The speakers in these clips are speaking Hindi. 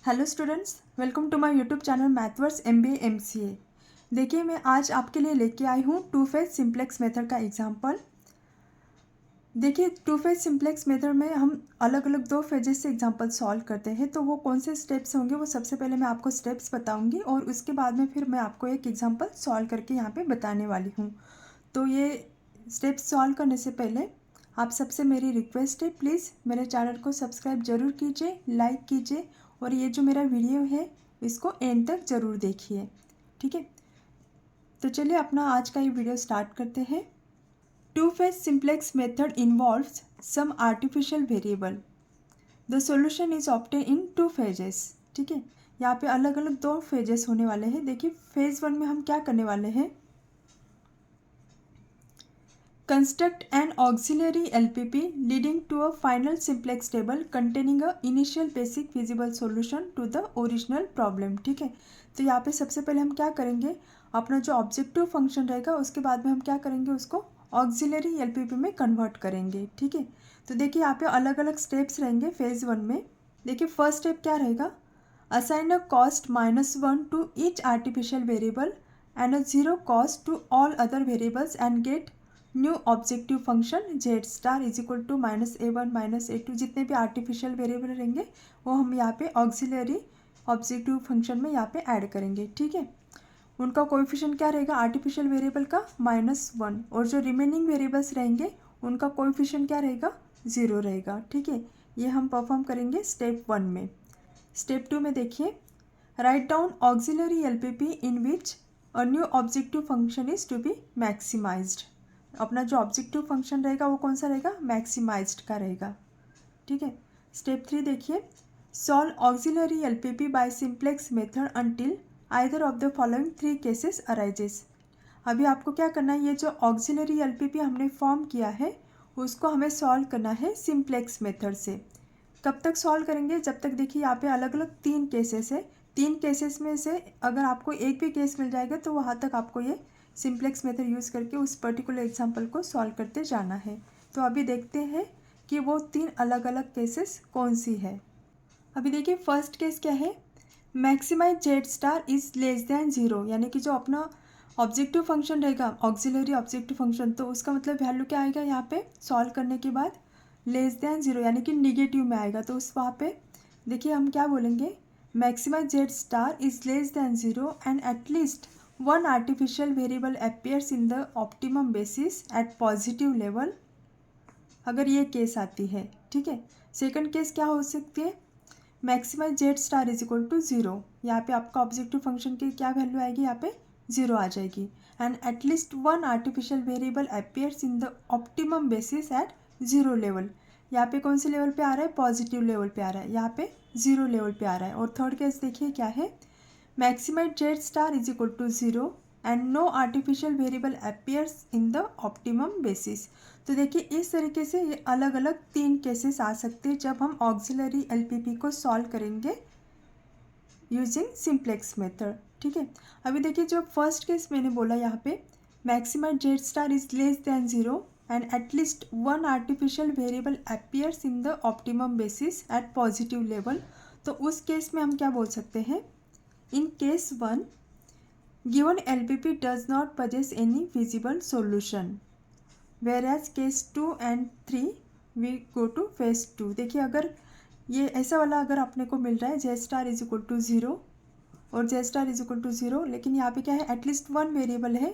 Hello students, welcome to my YouTube channel Mathverse MBA MCA। देखिए, मैं आज आपके लिए लेके आई हूँ टू फेज सिंप्लेक्स मेथड का एग्जांपल। देखिए, टू फेज सिंप्लेक्स मेथड में हम अलग अलग दो फेजेस से एग्जांपल सॉल्व करते हैं। तो वो कौन से स्टेप्स होंगे, वो सबसे पहले मैं आपको स्टेप्स बताऊंगी और उसके बाद में फिर मैं आपको एक एग्जांपल सॉल्व करके यहाँ पे बताने वाली हूँ। तो ये स्टेप्स सॉल्व करने से पहले आप सबसे मेरी रिक्वेस्ट है, प्लीज़ मेरे चैनल को सब्सक्राइब ज़रूर कीजिए, लाइक कीजिए और ये जो मेरा वीडियो है इसको एंड तक ज़रूर देखिए। ठीक है, तो चलिए अपना आज का ये वीडियो स्टार्ट करते हैं। Two phase simplex method involves some artificial variable. The solution is obtain in two phases. ठीक है, यहाँ पे अलग अलग दो फेजेस होने वाले हैं। देखिए, फेज वन में हम क्या करने वाले हैं, construct an auxiliary LPP leading to a final simplex table containing a initial basic feasible solution to the original problem। ठीक है, तो यहाँ पे सबसे पहले हम क्या करेंगे, अपना जो ऑब्जेक्टिव फंक्शन रहेगा उसके बाद में हम क्या करेंगे, उसको ऑक्सिलरी LPP में कन्वर्ट करेंगे। ठीक है, तो देखिए यहाँ पे अलग अलग स्टेप्स रहेंगे फेज वन में। देखिए, फर्स्ट स्टेप क्या रहेगा, assign a cost -1 to each artificial variable and a zero cost to all other variables and get new objective function Z star is equal to -a1 -a2। जितने भी आर्टिफिशियल वेरिएबल रहेंगे वो हम यहाँ पे ऑक्सिलरी ऑब्जेक्टिव फंक्शन में यहाँ पे ऐड करेंगे। ठीक है, उनका कोएफिशिएंट क्या रहेगा, आर्टिफिशियल वेरिएबल का -1 और जो रिमेनिंग वेरिएबल्स रहेंगे उनका कोएफिशिएंट क्या रहेगा, 0 रहेगा। ठीक है, ये हम परफॉर्म करेंगे स्टेप वन में। स्टेप टू में देखिए, write down auxiliary LPP in which a new objective function is to be maximised. अपना जो ऑब्जेक्टिव फंक्शन रहेगा वो कौन सा रहेगा, मैक्सिमाइज्ड का रहेगा। ठीक है, स्टेप थ्री देखिए, solve auxiliary LPP by simplex method until either of the following three cases arises. अभी आपको क्या करना है, ये जो ऑक्सिलरी LPP हमने फॉर्म किया है उसको हमें सॉल्व करना है सिंप्लेक्स मेथड से। कब तक सॉल्व करेंगे, जब तक, देखिए यहाँ पे अलग अलग तीन केसेस है, तीन केसेस में से अगर आपको एक भी केस मिल जाएगा तो वहाँ तक आपको ये सिंप्लेक्स मेथड यूज़ करके उस पर्टिकुलर एग्जांपल को सॉल्व करते जाना है। तो अभी देखते हैं कि वो तीन अलग अलग केसेस कौन सी है। अभी देखिए, फर्स्ट केस क्या है, maximise Z star is less than 0, यानी कि जो अपना ऑब्जेक्टिव फंक्शन रहेगा ऑक्सिलरी ऑब्जेक्टिव फंक्शन, तो उसका मतलब वैल्यू क्या आएगा यहाँ पे सॉल्व करने के बाद, लेस दैन 0 यानी कि निगेटिव में आएगा। तो उस वहाँ पे देखिए हम क्या बोलेंगे, maximise Z star is less than 0 and at least one artificial variable appears in the optimum basis at positive level, अगर ये केस आती है। ठीक है, सेकंड केस क्या हो सकती है, maximise Z star is equal to 0, यहाँ पे आपका ऑब्जेक्टिव फंक्शन की क्या वैल्यू आएगी, यहाँ पे 0 आ जाएगी। And at least one artificial variable appears in the optimum basis at 0 level, यहाँ पे कौन से लेवल पे आ रहा है, पॉजिटिव लेवल पे आ रहा है, यहाँ पे 0 लेवल पे आ रहा है। और थर्ड केस देखिए क्या है, maximise Z star is equal to 0 and no artificial variable appears in the optimum basis. तो देखिए, इस तरीके से ये अलग अलग तीन केसेस आ सकते हैं जब हम ऑक्सिलरी LPP को सॉल्व करेंगे यूजिंग सिंप्लेक्स मेथड। ठीक है, अभी देखिए जो फर्स्ट केस मैंने बोला यहाँ पे, maximize Z star is less than 0 and at least one artificial variable appears in the optimum basis at positive level. तो उस केस में हम क्या बोल सकते हैं, in case 1 given LPP does not possess any feasible solution, whereas case 2 and 3 we go to phase 2। देखिए, अगर ये ऐसा वाला अगर अपने को मिल रहा है Z star is equal to 0 और Z star is equal to 0, लेकिन यहाँ पे क्या है, एटलीस्ट वन वेरिएबल है,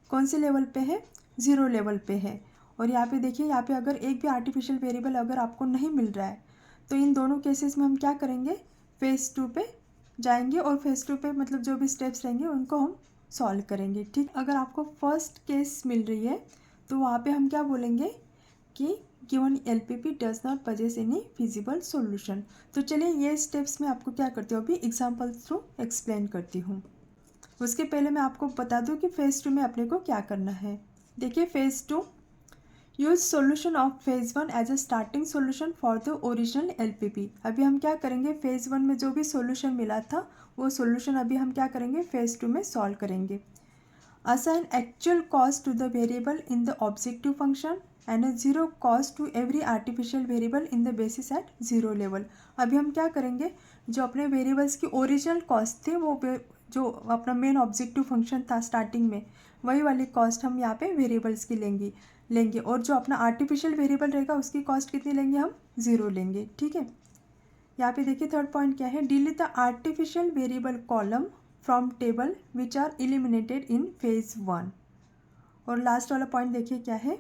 कौन से लेवल पे है, 0 लेवल पे है। और यहाँ पे देखिए, यहाँ पे अगर एक भी आर्टिफिशियल वेरिएबल अगर आपको नहीं मिल रहा है तो इन दोनों केसेस में हम क्या करेंगे, फेज 2 पे जाएंगे और फेज 2 पे मतलब जो भी स्टेप्स रहेंगे उनको हम सॉल्व करेंगे। ठीक, अगर आपको फर्स्ट केस मिल रही है तो वहाँ पे हम क्या बोलेंगे कि given LPP does not possess any feasible solution. तो चलिए ये स्टेप्स मैं आपको क्या करती हूँ, अभी एग्जांपल थ्रू एक्सप्लेन करती हूँ। उसके पहले मैं आपको बता दूँ कि फेज 2 में अपने को क्या करना है। देखिए, phase 2, use solution of phase 1 as a starting solution for the original LPP। अभी हम क्या करेंगे, फेज 1 में जो भी सोल्यूशन मिला था वो सोल्यूशन अभी हम क्या करेंगे, फेज 2 में सॉल्व करेंगे। assign actual cost to the variable in the objective function and a zero cost to every artificial variable in the basis at zero level। अभी हम क्या करेंगे, जो अपने वेरिएबल्स की ओरिजिनल कॉस्ट थे वो जो अपना मेन ऑब्जेक्टिव फंक्शन था स्टार्टिंग में, वही वाली कॉस्ट हम यहाँ पे वेरिएबल्स की लेंगे और जो अपना आर्टिफिशियल वेरिएबल रहेगा उसकी कॉस्ट कितनी लेंगे, हम ज़ीरो लेंगे। ठीक है, यहाँ पे देखिए थर्ड पॉइंट क्या है, delete the artificial variable column from table which are eliminated in phase 1। और लास्ट वाला पॉइंट देखिए क्या है,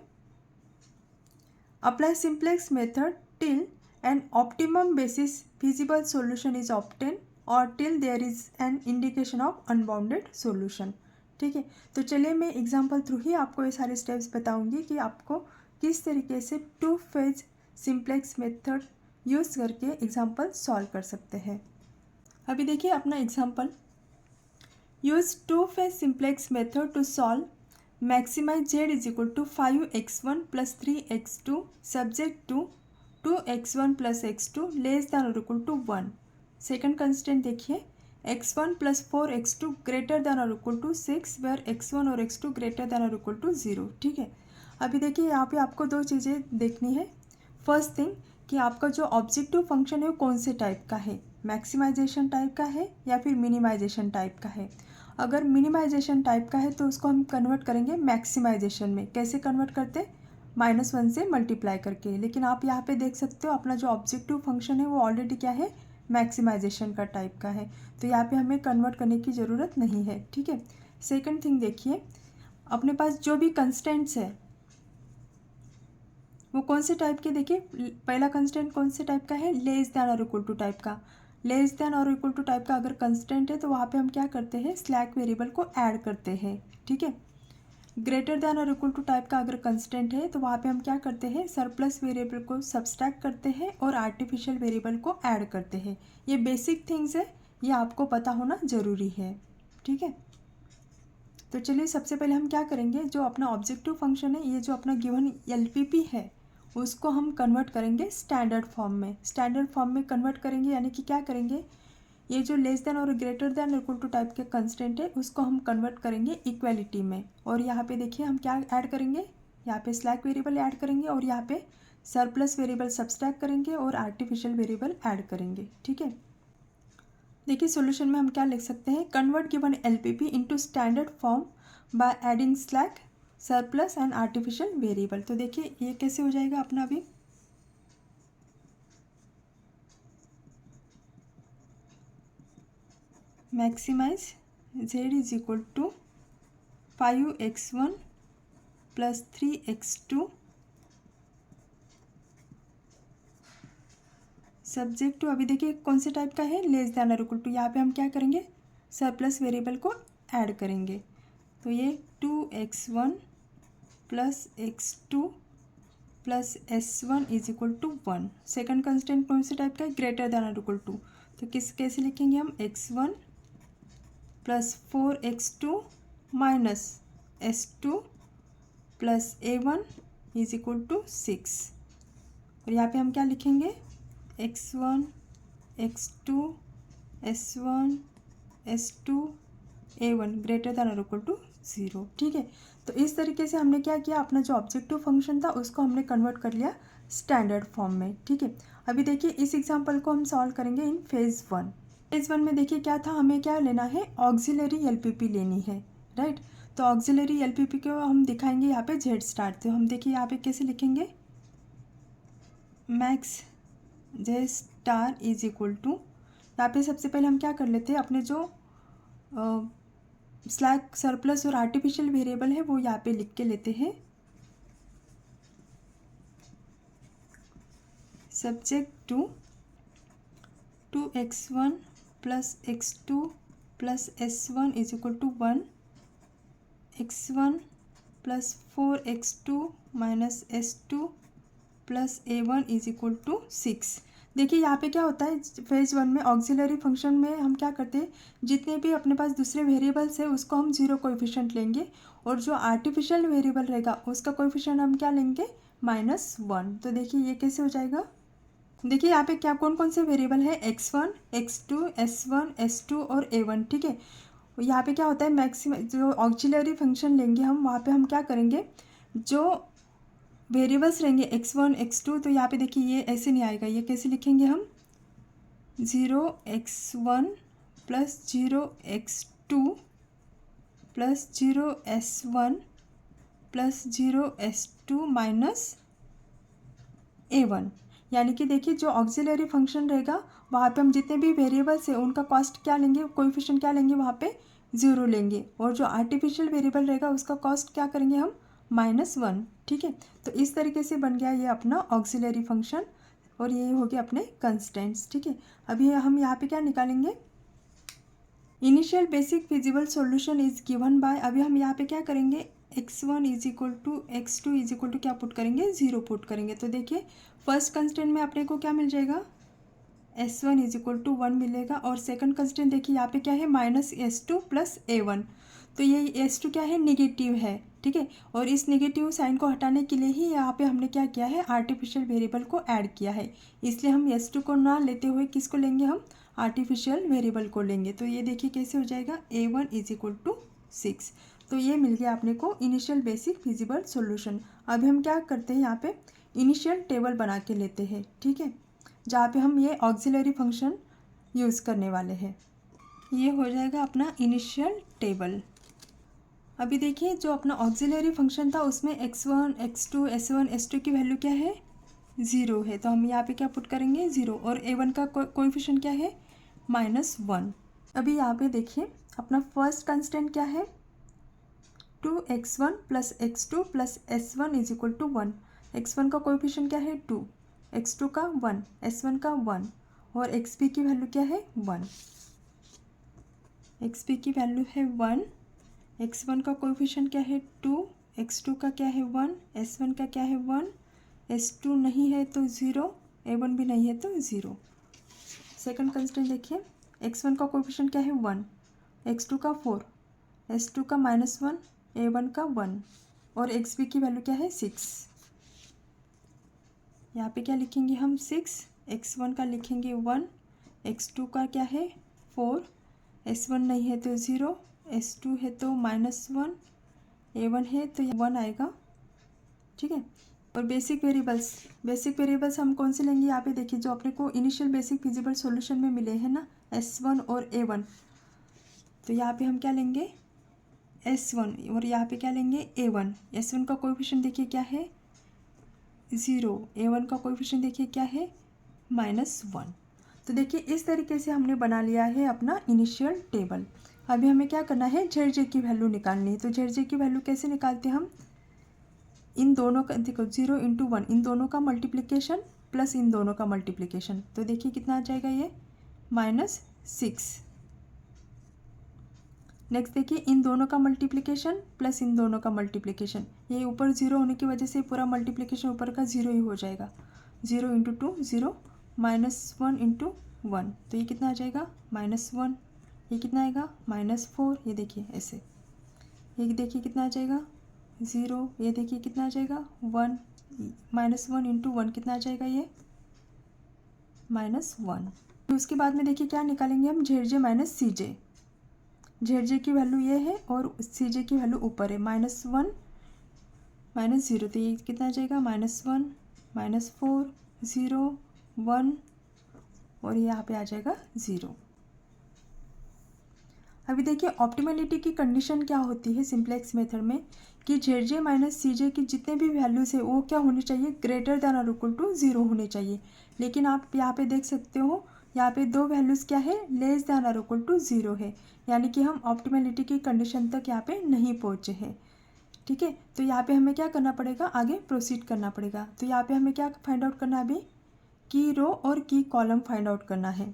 apply simplex method till an optimum basis feasible solution is obtain और till there is an indication of unbounded solution. ठीक है, तो चलिए मैं एग्जांपल थ्रू ही आपको ये सारे स्टेप्स बताऊंगी कि आपको किस तरीके से two phase simplex method use करके एग्जाम्पल सॉल्व कर सकते हैं। अभी देखिए अपना example, use two phase simplex method to solve maximize Z is equal to 5x1 plus 3x2 subject to 2x1 plus x2 less than और इक्वल टू 1। सेकेंड कंस्टेंट देखिए, x1 plus 4x2 greater than और इक्वल टू 6 वेयर x1 और x2 ग्रेटर दैन और इक्वल टू 0। ठीक है, अभी देखिए यहाँ पे आपको दो चीज़ें देखनी है। फर्स्ट थिंग कि आपका जो ऑब्जेक्टिव फंक्शन है वो कौन से टाइप का है, मैक्सिमाइजेशन टाइप का है या फिर मिनिमाइजेशन टाइप का है। अगर मिनिमाइजेशन टाइप का है तो उसको हम कन्वर्ट करेंगे मैक्सिमाइजेशन में। कैसे कन्वर्ट करते, -1 से मल्टीप्लाई करके। लेकिन आप यहाँ पे देख सकते हो अपना जो ऑब्जेक्टिव फंक्शन है वो ऑलरेडी क्या है, मैक्सिमाइजेशन का टाइप का है, तो यहाँ पे हमें कन्वर्ट करने की ज़रूरत नहीं है। ठीक है, सेकेंड थिंग देखिए, अपने पास जो भी कंस्टेंट्स है वो कौन से टाइप के, देखिए पहला कंस्टेंट कौन से टाइप का है, लेस दैन और इक्वल टू टाइप का। लेस दैन और इक्वल टू टाइप का अगर कंस्टेंट है तो वहाँ पे हम क्या करते हैं, स्लैक वेरिएबल को ऐड करते हैं। ठीक है, ग्रेटर दैन और इक्वल टू टाइप का अगर कंस्टेंट है तो वहाँ पे हम क्या करते हैं, सरप्लस वेरिएबल को सब्सट्रैक्ट करते हैं और आर्टिफिशियल वेरिएबल को ऐड करते हैं। ये बेसिक थिंग्स है, ये आपको पता होना ज़रूरी है। ठीक है, तो चलिए सबसे पहले हम क्या करेंगे, जो अपना ऑब्जेक्टिव फंक्शन है, ये जो अपना गिवन LPP है उसको हम कन्वर्ट करेंगे स्टैंडर्ड फॉर्म में। स्टैंडर्ड फॉर्म में कन्वर्ट करेंगे यानी कि क्या करेंगे, ये जो लेस देन और greater than equal to type के कंस्टेंट है उसको हम कन्वर्ट करेंगे इक्वालिटी में। और यहाँ पे देखिए हम क्या ऐड करेंगे, यहाँ पे स्लैक वेरिएबल ऐड करेंगे और यहाँ पे सरप्लस वेरिएबल सब्सट्रैक्ट करेंगे और आर्टिफिशियल वेरिएबल ऐड करेंगे। ठीक है, देखिए सॉल्यूशन में हम क्या लिख सकते हैं, convert given LPP into standard form by adding slack surplus and artificial variable. तो देखिए ये कैसे हो जाएगा अपना, अभी maximize Z is equal to 5x1 plus 3x2 subject to, अभी देखिए कौन से टाइप का है, लेस दैन और इक्वल टू। यहाँ पे हम क्या करेंगे, सरप्लस वेरिएबल को ऐड करेंगे, तो ये 2x1 plus x2 plus s1 is equal to 1। Second constant कौन से टाइप का है, ग्रेटर दैन और इक्वल टू, तो कैसे लिखेंगे हम, x1 plus 4x2 minus s2 plus a1 is equal to 6। और यहाँ पे हम क्या लिखेंगे, x1 x2 s1 s2 a1 greater than और इक्वल टू 0। ठीक है, तो इस तरीके से हमने क्या किया, अपना जो ऑब्जेक्टिव फंक्शन था उसको हमने कन्वर्ट कर लिया स्टैंडर्ड फॉर्म में। ठीक है, अभी देखिए इस एग्जांपल को हम सॉल्व करेंगे इन फेज़ 1। फेज़ 1 में देखिए क्या था, हमें क्या लेना है, ऑक्सिलरी LPP लेनी है। राइट, तो ऑक्सिलरी LPP को हम दिखाएंगे यहाँ पे जेड स्टार। तो हम देखिए यहाँ पे कैसे लिखेंगे, max Z star is equal to, यहाँ पे सबसे पहले हम क्या कर लेते हैं, अपने जो स्लैक सरप्लस और आर्टिफिशियल वेरिएबल है वो यहाँ पे लिख के लेते हैं। Subject to 2x1 plus x2 plus s1 is equal to 1, x1 plus 4x2 minus s2 plus a1 is equal to 6। देखिए यहाँ पे क्या होता है, फेज़ 1 में ऑक्सिलरी फंक्शन में हम क्या करते हैं, जितने भी अपने पास दूसरे वेरिएबल्स है उसको हम 0 कोएफिशिएंट लेंगे और जो आर्टिफिशियल वेरिएबल रहेगा उसका कोएफिशिएंट हम क्या लेंगे, -1। तो देखिए ये कैसे हो जाएगा, देखिए यहाँ पे क्या कौन कौन से वेरिएबल है, x1 x2 s1 s2 और a1। ठीक है, यहाँ पे क्या होता है, मैक्सिमम जो ऑक्सिलरी फंक्शन लेंगे हम, वहाँ पे हम क्या करेंगे, जो वेरिएबल्स रहेंगे x1 x2, तो यहाँ पे देखिए ये ऐसे नहीं आएगा, ये कैसे लिखेंगे हम, 0x1 plus 0x2 plus 0s1 plus 0s2 minus a1। यानी कि देखिए जो ऑक्सिलरी फंक्शन रहेगा वहाँ पे हम जितने भी वेरिएबल्स हैं उनका कॉस्ट क्या लेंगे, कोएफिशिएंट क्या लेंगे, वहाँ पे 0 लेंगे, और जो आर्टिफिशियल वेरिएबल रहेगा उसका कॉस्ट क्या करेंगे हम, -1। ठीक है, तो इस तरीके से बन गया ये अपना ऑक्सिलरी फंक्शन, और ये हो गया अपने कंस्टेंट्स। ठीक है, अभी हम यहाँ पे क्या निकालेंगे, initial basic feasible solution is given by, अभी हम यहाँ पे क्या करेंगे, x1 is equal to x2 is equal to क्या पुट करेंगे, 0 पुट करेंगे। तो देखिए फर्स्ट कंस्टेंट में अपने को क्या मिल जाएगा, s1 इज इक्वल टू 1 मिलेगा, और सेकंड कंस्टेंट देखिए यहाँ पे क्या है, -s2 प्लस a1। तो ये s2 क्या है, निगेटिव है। ठीक है, और इस नेगेटिव साइन को हटाने के लिए ही यहाँ पे हमने क्या किया है, आर्टिफिशियल वेरिएबल को ऐड किया है, इसलिए हम s2 को ना लेते हुए किसको लेंगे, हम आर्टिफिशियल वेरिएबल को लेंगे। तो ये देखिए कैसे हो जाएगा, a1 इज इक्वल टू 6। तो ये मिल गया अपने को इनिशियल बेसिक फिजिबल सॉल्यूशन। अभी हम क्या करते हैं, यहाँ पे इनिशियल टेबल बना के लेते हैं। ठीक है, जहाँ पे हम ये ऑक्सिलरी फंक्शन यूज़ करने वाले हैं। ये हो जाएगा अपना इनिशियल टेबल। अभी देखिए जो अपना ऑक्सिलरी फंक्शन था उसमें x1 x2 s1 s2 की वैल्यू क्या है, 0 है, तो हम यहाँ पे क्या पुट करेंगे, 0, और a1 का कोएफिशिएंट क्या है, -1। अभी यहाँ पे देखिए अपना फर्स्ट कंस्टेंट क्या है, 2x1 plus x2 plus s1 is equal to 1। x1 का कोएफिशिएंट क्या है, 2, x2 का 1, s1 का 1, और xp की वैल्यू क्या है, 1। xp की वैल्यू है 1, x1 का कोएफिशिएंट क्या है, 2, x2 का क्या है, 1, s1 का क्या है, 1, s2 नहीं है तो 0, a1 भी नहीं है तो 0। सेकंड कंस्टेंट देखिए, x1 का कोएफिशिएंट क्या है, 1, x2 का 4, s2 का -1, a1 का 1, और xp की वैल्यू क्या है, 6। यहाँ पे क्या लिखेंगे हम, 6, x1 का लिखेंगे 1, x2 का क्या है, 4, s1 नहीं है तो 0, s2 है तो -1, a1 है तो 1 आएगा। ठीक है, और बेसिक वेरिएबल्स हम कौन से लेंगे, यहाँ पे देखिए जो अपने को इनिशियल बेसिक फिजिबल सॉल्यूशन में मिले हैं ना, s1 और a1, तो यहाँ पे हम क्या लेंगे, s1, और यहाँ पे क्या लेंगे, a1। s1 का कोएफिशिएंट देखिए क्या है, 0, a1 का कोएफिशिएंट देखिए क्या है, -1। तो देखिए इस तरीके से हमने बना लिया है अपना इनिशियल टेबल। अभी हमें क्या करना है, जेड की वैल्यू निकालनी है। तो जेड की वैल्यू कैसे निकालते हैं हम, इन दोनों का देखो 0 × 1, इन दोनों का मल्टीप्लिकेशन प्लस इन दोनों का मल्टीप्लिकेशन, तो देखिए कितना आ जाएगा ये, -6। नेक्स्ट देखिए इन दोनों का मल्टीप्लिकेशन प्लस इन दोनों का मल्टीप्लिकेशन, ये ऊपर 0 होने की वजह से पूरा मल्टीप्लिकेशन ऊपर का 0 ही हो जाएगा, 0 × 2 0, -1 × 1, तो ये कितना आ जाएगा, -1। ये कितना आएगा, -4, ये देखिए ऐसे, ये देखिए कितना आ जाएगा, 0, ये देखिए कितना आ जाएगा, 1, -1 × 1 कितना आ जाएगा, ये -1। तो उसके बाद में देखिए क्या निकालेंगे हम, जेड माइनस सी जे। जेड की वैल्यू ये है और सी जे की वैल्यू ऊपर है, -1 -0, तो ये कितना आ जाएगा, -1 -4 0 1, और ये यहाँ पे आ जाएगा 0। अभी देखिए ऑप्टिमलिटी की कंडीशन क्या होती है सिंप्लेक्स मेथड में, कि जेड जे माइनस सी जे की जितने भी वैल्यूज़ है वो क्या होनी चाहिए, ग्रेटर देन और इक्वल टू 0 होने चाहिए। लेकिन आप यहाँ पे देख सकते हो, यहाँ पे दो वैल्यूज़ क्या है, लेस देन और इक्वल टू 0 है, यानी कि हम ऑप्टिमलिटी की कंडीशन तक यहाँ पे नहीं पहुँचे हैं। ठीक है, तो यहाँ पे हमें क्या करना पड़ेगा, आगे प्रोसीड करना पड़ेगा। तो यहाँ पे हमें क्या फाइंड आउट करना है, अभी की रो और की कॉलम फाइंड आउट करना है।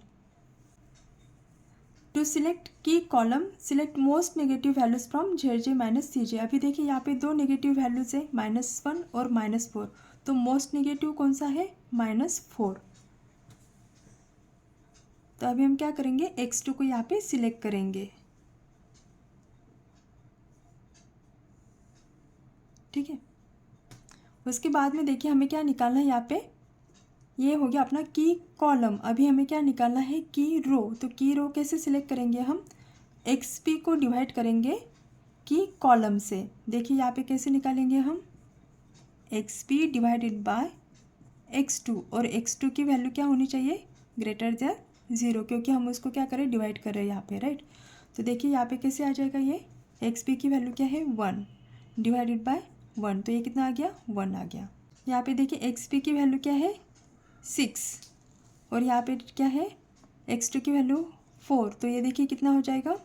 To select key column, select most negative values from Z J minus C J. अभी देखिए यहाँ पे दो नेगेटिव वैल्यूज है, -1 और -4, तो मोस्ट नेगेटिव कौन सा है, -4। तो अभी हम क्या करेंगे, x2 को यहाँ पे सिलेक्ट करेंगे। ठीक है, उसके बाद में देखिए हमें क्या निकालना है, यहाँ पे ये हो गया अपना की कॉलम। अभी हमें क्या निकालना है, की रो। तो की रो कैसे सिलेक्ट करेंगे हम, XP को डिवाइड करेंगे की कॉलम से। देखिए यहाँ पे कैसे निकालेंगे हम, XP डिवाइडेड बाय X2, और X2 की वैल्यू क्या होनी चाहिए, ग्रेटर देन 0, क्योंकि हम उसको क्या करें, डिवाइड कर रहे हैं यहाँ पे, राइट। तो देखिए यहाँ पे कैसे आ जाएगा, ये XP की वैल्यू क्या है 1 डिवाइडेड बाय 1, तो ये कितना आ गया 1 आ गया। यहाँ पे देखिए XP की वैल्यू क्या है 6, और यहाँ पे क्या है X2 की वैल्यू 4, तो ये देखिए कितना हो जाएगा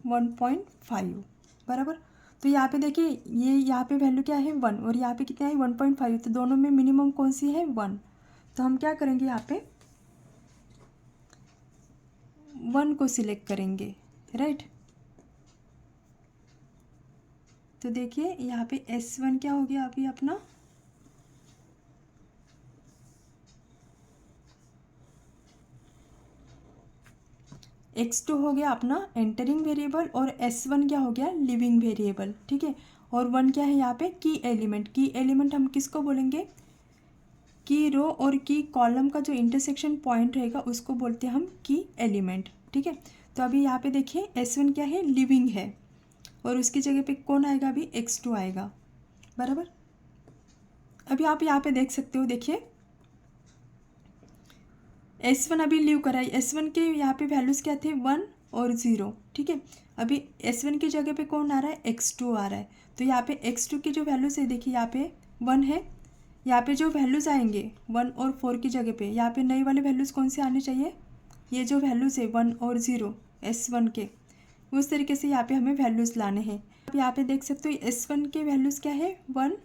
1.5 बराबर। तो यहाँ पे देखिए ये यहाँ पे वैल्यू क्या है 1, और यहाँ पे कितना है 1.5, तो दोनों में मिनिमम कौन सी है 1, तो हम क्या करेंगे यहाँ पे 1 को सिलेक्ट करेंगे, राइट। तो देखिए यहाँ पे S1 क्या हो गया अभी अपना, X2 हो गया अपना एंटरिंग वेरिएबल, और S1 क्या हो गया लिविंग वेरिएबल, ठीक है। और 1 क्या है यहाँ पे की एलिमेंट। की एलिमेंट हम किसको बोलेंगे, की रो और की कॉलम का जो इंटरसेक्शन पॉइंट रहेगा उसको बोलते हैं हम की एलिमेंट, ठीक है। तो अभी यहाँ पे देखिए S1 क्या है लिविंग है, और उसकी जगह पे कौन आएगा, अभी X2 आएगा, बराबर। अभी आप यहाँ पे देख सकते हो, देखिए S1 अभी लीव करा है, S1 के यहाँ पे वैल्यूज़ क्या थे 1 और 0, ठीक है। अभी S1 की जगह पे कौन आ रहा है, X2 आ रहा है। तो यहाँ पे X2 की जो वैल्यूज़ है देखिए यहाँ पे 1 है, यहाँ पे जो वैल्यूज़ आएंगे 1 और 4 की जगह पे, यहाँ पे नई वाले वैल्यूज़ कौन से आने चाहिए, ये जो वैल्यूज़ है 1 और 0 S1 के, उस तरीके से यहाँ पे हमें वैल्यूज़ लाने हैं। आप यहाँ पे देख सकते हो S1 के वैल्यूज़ क्या है 1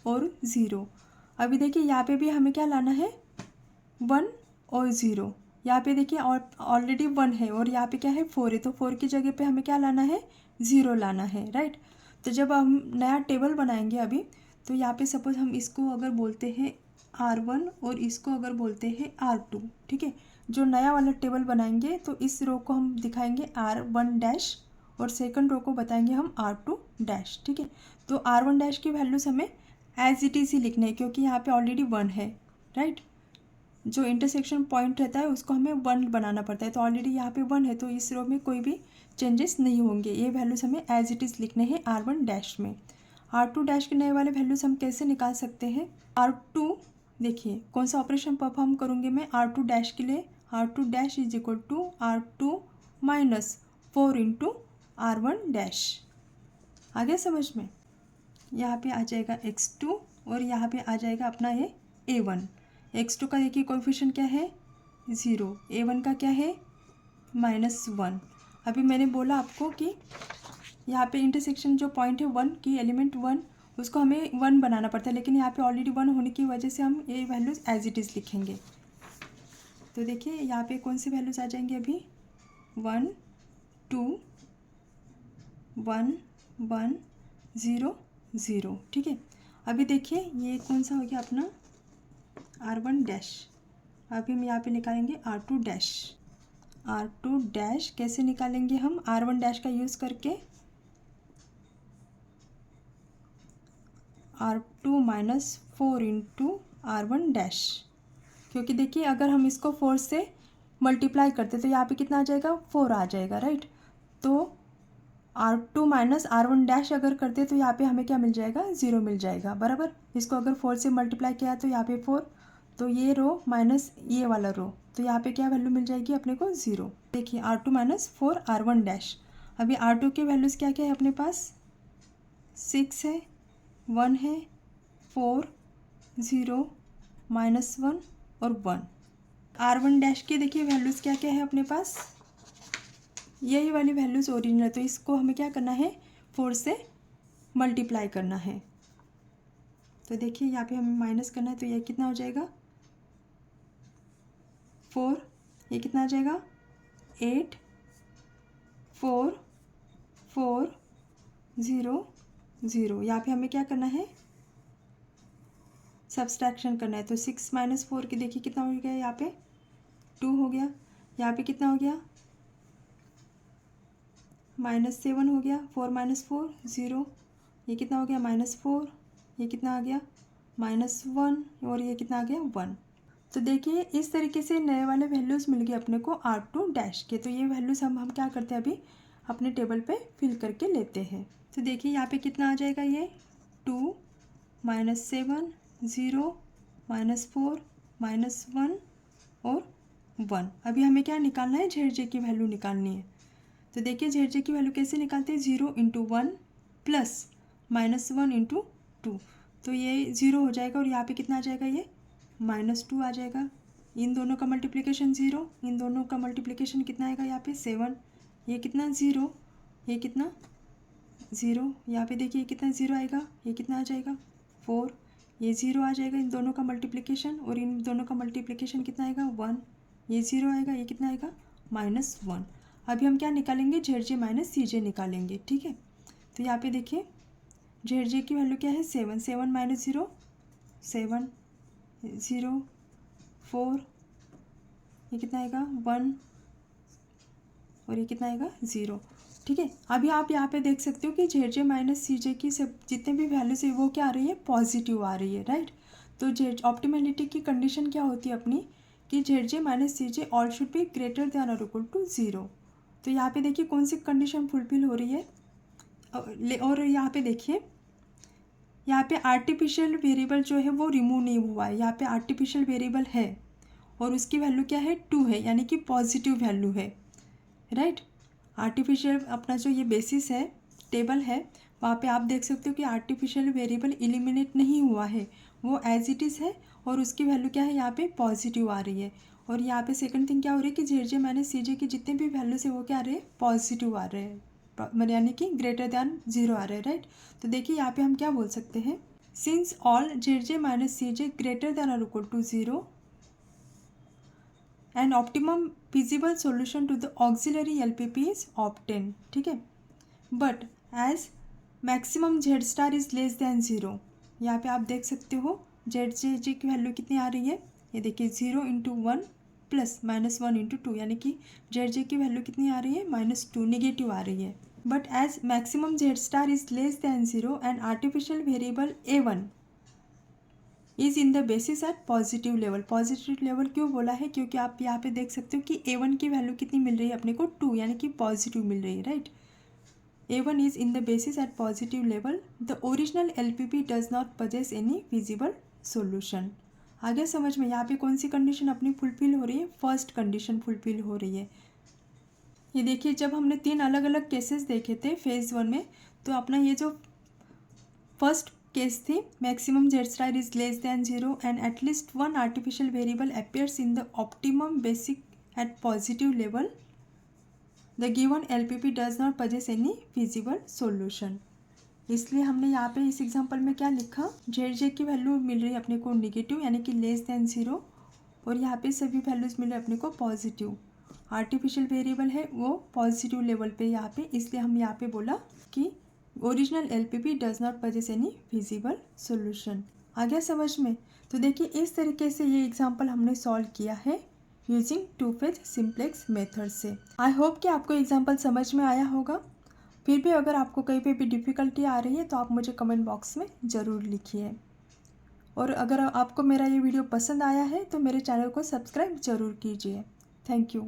और 0। अभी देखिए यहाँ पे भी हमें क्या लाना है 1 और 0। यहाँ पे देखिए ऑलरेडी 1 है, और यहाँ पे क्या है 4 है, तो 4 की जगह पे हमें क्या लाना है 0 लाना है, राइट। तो जब हम नया टेबल बनाएंगे अभी, तो यहाँ पे सपोज हम इसको अगर बोलते हैं R1 और इसको अगर बोलते हैं R2, ठीक है। जो नया वाला टेबल बनाएंगे तो इस रो को हम दिखाएंगे R1 डैश, और सेकंड रो को बताएंगे हम R2 डैश, ठीक है। तो R1 डैश की वैल्यूज़ हमें एज इट इज़ ही लिखना है, क्योंकि यहाँ पे ऑलरेडी 1 है, राइट। जो इंटरसेक्शन पॉइंट रहता है उसको हमें 1 बनाना पड़ता है, तो ऑलरेडी यहाँ पे 1 है, तो इस रो में कोई भी चेंजेस नहीं होंगे, ये वैल्यूज़ हमें एज इट इज़ लिखने हैं R1 डैश में। R2 डैश के नए वाले वैल्यूज़ हम कैसे निकाल सकते हैं, R2 देखिए कौन सा ऑपरेशन परफॉर्म करूँगी मैं R2 डैश के लिए, R2 dash is equal to R2 minus 4 into R1 dash. आ गया समझ में। यहाँ पे आ जाएगा X2, और यहाँ पे आ जाएगा अपना ये A1। X2 का देखिए कोएफिशिएंट क्या है 0, A1 का क्या है -1। अभी मैंने बोला आपको कि यहाँ पे इंटरसेक्शन जो पॉइंट है 1 की एलिमेंट 1, उसको हमें 1 बनाना पड़ता है, लेकिन यहाँ पे ऑलरेडी 1 होने की वजह से हम ये वैल्यूज़ एज इट इज़ लिखेंगे। तो देखिए यहाँ पे कौन सी वैल्यूज़ आ जाएंगे अभी 1 2 1 1 0 0, ठीक है। अभी देखिए ये कौन सा हो गया अपना R1 डैश। अभी हम यहाँ पे निकालेंगे R2 डैश। R2 डैश कैसे निकालेंगे हम, R1 डैश का यूज़ करके R2 minus 4 into R1 dash, क्योंकि देखिए अगर हम इसको 4 से मल्टीप्लाई करते तो यहाँ पे कितना आ जाएगा 4 आ जाएगा, राइट। तो R2 माइनस R1 डैश अगर करते तो यहाँ पे हमें क्या मिल जाएगा 0 मिल जाएगा, बराबर। इसको अगर 4 से मल्टीप्लाई किया तो यहाँ पे 4, तो ये रो माइनस ये वाला रो, तो यहाँ पे क्या वैल्यू मिल जाएगी अपने को 0। देखिए R2 माइनस 4 R1 डैश। अभी R2 के वैल्यूज़ क्या क्या है अपने पास 6 है, 1 है, 4 0 -1 और 1। R1 डैश के देखिए वैल्यूज़ क्या क्या है अपने पास, यही वाली वैल्यूज़ ओरिजिनल है, तो इसको हमें क्या करना है 4 से मल्टीप्लाई करना है। तो देखिए यहाँ पे हमें माइनस करना है, तो ये कितना हो जाएगा 4, ये कितना आ जाएगा 8 4 4 0 0। यहाँ पे हमें क्या करना है सब्सट्रैक्शन करना है, तो 6 - 4 की देखिए कितना हो गया, यहाँ पे 2 हो गया, यहाँ पे कितना हो गया -7 हो गया, 4 - 4 0, ये कितना हो गया -4, ये कितना आ गया -1, और ये कितना आ गया 1। तो देखिए इस तरीके से नए वाले वैल्यूज़ मिल गए अपने को R2 डैश के। तो ये वैल्यूज़ हम क्या करते हैं अभी अपने टेबल पे फिल करके लेते हैं। तो देखिए यहाँ पे कितना आ जाएगा, ये 2 -7 0 -4 -1 और 1। अभी हमें क्या निकालना है, जेड जे की वैल्यू निकालनी है। तो देखिए जेड जे की वैल्यू कैसे निकालते हैं, 0 × 1 प्लस -1 × 2। तो ये 0 हो जाएगा और यहाँ पे कितना आ जाएगा, ये -2 आ जाएगा। इन दोनों का मल्टीप्लिकेशन 0, इन दोनों का मल्टीप्लिकेशन कितना आएगा यहाँ पे 7। ये कितना 0, ये कितना 0, यहाँ पे देखिए कितना 0 आएगा, ये कितना आ जाएगा 4। ये 0 आ जाएगा इन दोनों का मल्टीप्लिकेशन, और इन दोनों का मल्टीप्लिकेशन कितना आएगा 1। ये 0 आएगा, ये कितना आएगा -1। अभी हम क्या निकालेंगे, जेड जे माइनस सी जे निकालेंगे। ठीक है, तो यहाँ पे देखिए जेड जे की वैल्यू क्या है 7, 7 - 0 7 0 4, ये कितना आएगा 1 और ये कितना आएगा 0। ठीक है, अभी आप यहाँ पे देख सकते हो कि जेड जे माइनस सी जे की सब जितने भी वैल्यूज है वो क्या आ रही है, पॉजिटिव आ रही है, राइट। तो जेड ऑप्टिमैलिटी की कंडीशन क्या होती है अपनी, कि Z J minus C j all should be greater than और इक्वल टू 0। तो यहाँ पे देखिए कौन सी कंडीशन फुलफिल हो रही है, और यहाँ पे देखिए यहाँ पे आर्टिफिशियल वेरिएबल जो है वो रिमूव नहीं हुआ है। यहाँ पे आर्टिफिशियल वेरिएबल है और उसकी वैल्यू क्या है 2 है, यानी कि पॉजिटिव वैल्यू है, राइट। आर्टिफिशियल अपना जो ये बेसिस है टेबल है, वहाँ पे आप देख सकते हो कि आर्टिफिशियल वेरिएबल एलिमिनेट नहीं हुआ है, वो एज इट इज़ है और उसकी वैल्यू क्या है यहाँ पे पॉजिटिव आ रही है। और यहाँ पे सेकंड थिंग क्या हो रही है कि जेड जे माइनस सी जे की जितने भी वैल्यूज है वो क्या आ रहे हैं, पॉजिटिव आ रहे हैं, यानी कि ग्रेटर दैन 0 आ रहे हैं, राइट। तो देखिए यहाँ पे हम क्या बोल सकते हैं, सिंस ऑल जेड जे माइनस सी जे ग्रेटर दैन और equal to 0 and optimum feasible solution to the auxiliary LPP is obtain. ठीक है, but as maximum Z star is less than 0। यहाँ पे आप देख सकते हो जेड जे की वैल्यू कितनी आ रही है, ये देखिए 0 × 1 प्लस -1 × 2, यानी कि जेड जे की वैल्यू कितनी आ रही है -2, निगेटिव आ रही है। But as maximum Z star is less than 0 and artificial variable a1 is in the basis at positive level. Positive level क्यों बोला है, क्योंकि आप यहाँ पे देख सकते हो कि a1 की वैल्यू कितनी मिल रही है अपने को 2, यानी कि पॉजिटिव मिल रही है, right. a1 is in the basis at positive level, the original LPP does not possess any visible solution. आगे समझ में, यहाँ पे कौन सी कंडीशन अपनी फुलफिल हो रही है, फर्स्ट कंडीशन फुलफिल हो रही है। ये देखिए जब हमने 3 अलग अलग केसेस देखे थे फेज़ 1 में, तो अपना ये जो फर्स्ट केस थी, maximum Z star is less than 0 and at least 1 artificial variable appears in the optimum basic at positive level, the given LPP does not possess any feasible solution. इसलिए हमने यहाँ पे इस एग्जांपल में क्या लिखा, जेड जे की वैल्यू मिल रही है अपने को निगेटिव, यानी कि लेस दैन 0, और यहाँ पे सभी वैल्यूज़ मिल रहे अपने को पॉजिटिव। आर्टिफिशियल वेरिएबल है वो पॉजिटिव लेवल पे यहाँ पे, इसलिए हम यहाँ पे बोला कि original LPP does not possess any feasible solution. आ गया समझ में। तो देखिए इस तरीके से ये एग्जांपल हमने सॉल्व किया है यूजिंग 2-phase सिंप्लेक्स मेथड से। आई होप कि आपको एग्जांपल समझ में आया होगा। फिर भी अगर आपको कहीं पे भी डिफ़िकल्टी आ रही है तो आप मुझे कमेंट बॉक्स में ज़रूर लिखिए। और अगर आपको मेरा ये वीडियो पसंद आया है तो मेरे चैनल को सब्सक्राइब ज़रूर कीजिए। Thank you.